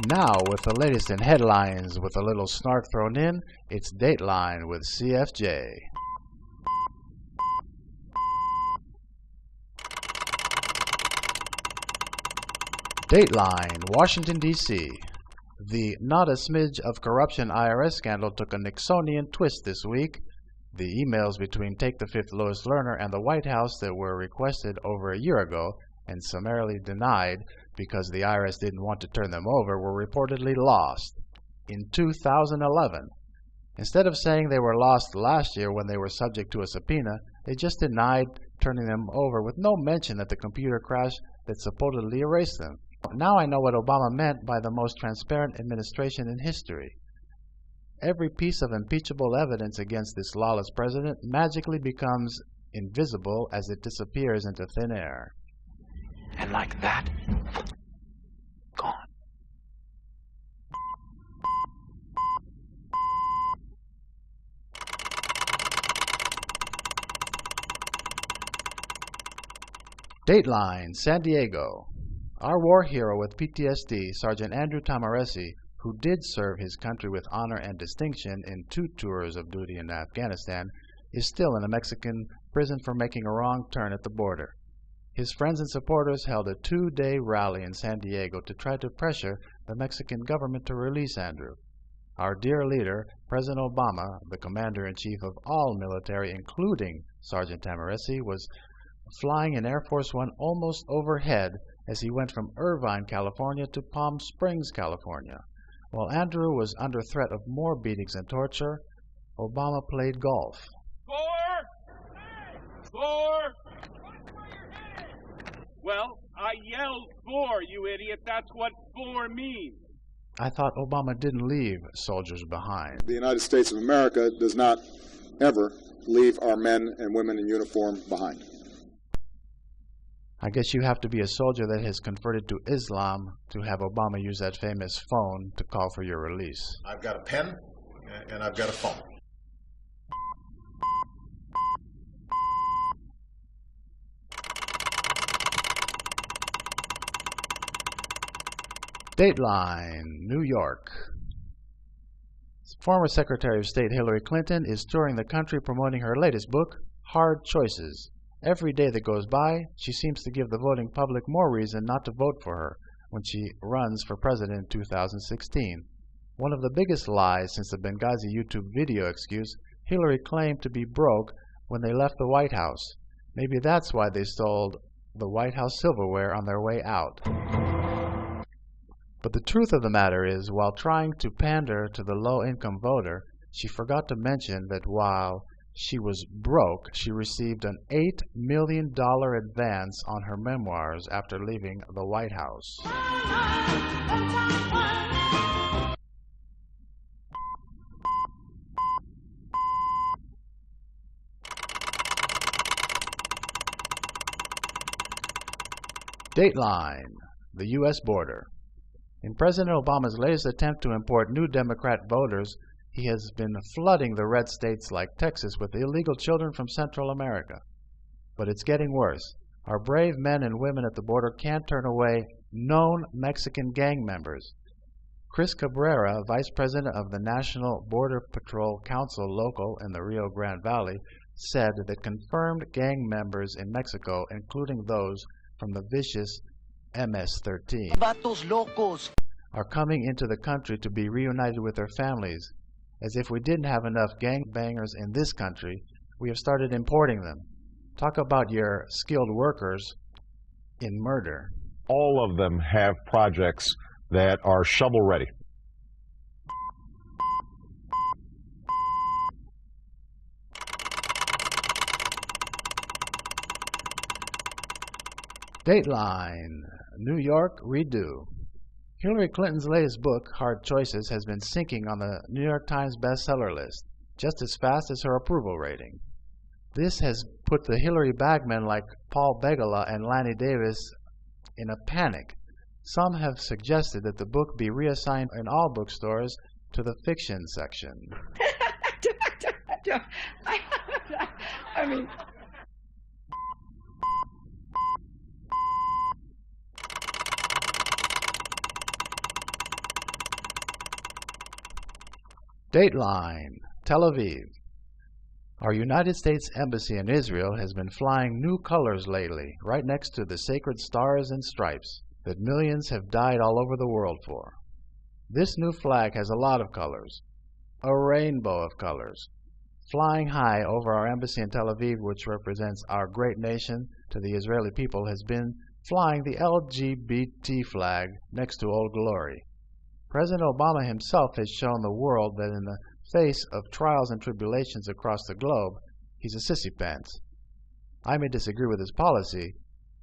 Now, with the latest in headlines with a little snark thrown in, it's DateLine with CFJ. DateLine, Washington, D.C. The not a smidge of corruption IRS scandal took a Nixonian twist this week. The emails between Take the Fifth Lois Lerner and the White House that were requested over a year ago and summarily denied because the IRS didn't want to turn them over were reportedly lost in 2011. Instead of saying they were lost last year when they were subject to a subpoena, they just denied turning them over with no mention of the computer crash that supposedly erased them. Now I know what Obama meant by the most transparent administration in history. Every piece of impeachable evidence against this lawless president magically becomes invisible as it disappears into thin air. And like that, gone. DateLine, San Diego. Our war hero with PTSD, Sergeant Andrew Tamaresi, who did serve his country with honor and distinction in 2 tours of duty in Afghanistan, is still in a Mexican prison for making a wrong turn at the border. His friends and supporters held a 2-day rally in San Diego to try to pressure the Mexican government to release Andrew. Our dear leader, President Obama, the commander-in-chief of all military, including Sergeant Tamaresi, was flying in Air Force One almost overhead as he went from Irvine, California to Palm Springs, California. While Andrew was under threat of more beatings and torture, Obama played golf. Four! Well, I yelled 4, you idiot. That's what 4 means. I thought Obama didn't leave soldiers behind. The United States of America does not ever leave our men and women in uniform behind. I guess you have to be a soldier that has converted to Islam to have Obama use that famous phone to call for your release. I've got a pen and I've got a phone. DateLine, New York. Former Secretary of State Hillary Clinton is touring the country promoting her latest book, Hard Choices. Every day that goes by, she seems to give the voting public more reason not to vote for her when she runs for president in 2016. One of the biggest lies since the Benghazi YouTube video excuse, Hillary claimed to be broke when they left the White House. Maybe that's why they stole the White House silverware on their way out. But the truth of the matter is, while trying to pander to the low-income voter, she forgot to mention that while she was broke, she received an $8 million advance on her memoirs after leaving the White House. DateLine, the U.S. border. In President Obama's latest attempt to import new Democrat voters, he has been flooding the red states like Texas with illegal children from Central America. But it's getting worse. Our brave men and women at the border can't turn away known Mexican gang members. Chris Cabrera, Vice President of the National Border Patrol Council Local in the Rio Grande Valley, said that confirmed gang members in Mexico, including those from the vicious MS-13, are coming into the country to be reunited with their families. As if we didn't have enough gangbangers in this country, we have started importing them. Talk about your skilled workers in murder. All of them have projects that are shovel-ready. DateLine, New York Redo. Hillary Clinton's latest book, Hard Choices, has been sinking on the New York Times bestseller list, just as fast as her approval rating. This has put the Hillary bagmen like Paul Begala and Lanny Davis in a panic. Some have suggested that the book be reassigned in all bookstores to the fiction section. I mean... DateLine, Tel Aviv. Our United States Embassy in Israel has been flying new colors lately, right next to the sacred stars and stripes that millions have died all over the world for. This new flag has a lot of colors, a rainbow of colors, flying high over our embassy in Tel Aviv, which represents our great nation to the Israeli people, has been flying the LGBT flag next to Old Glory. President Obama himself has shown the world that in the face of trials and tribulations across the globe, he's a sissy pants. I may disagree with his policy,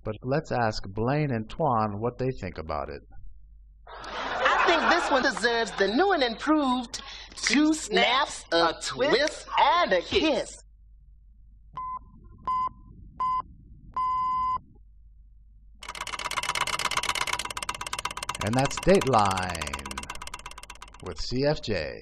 but let's ask Blaine and Twan what they think about it. I think this one deserves the new and improved 2 snaps, a twist, and a kiss. And that's DateLine with CFJ.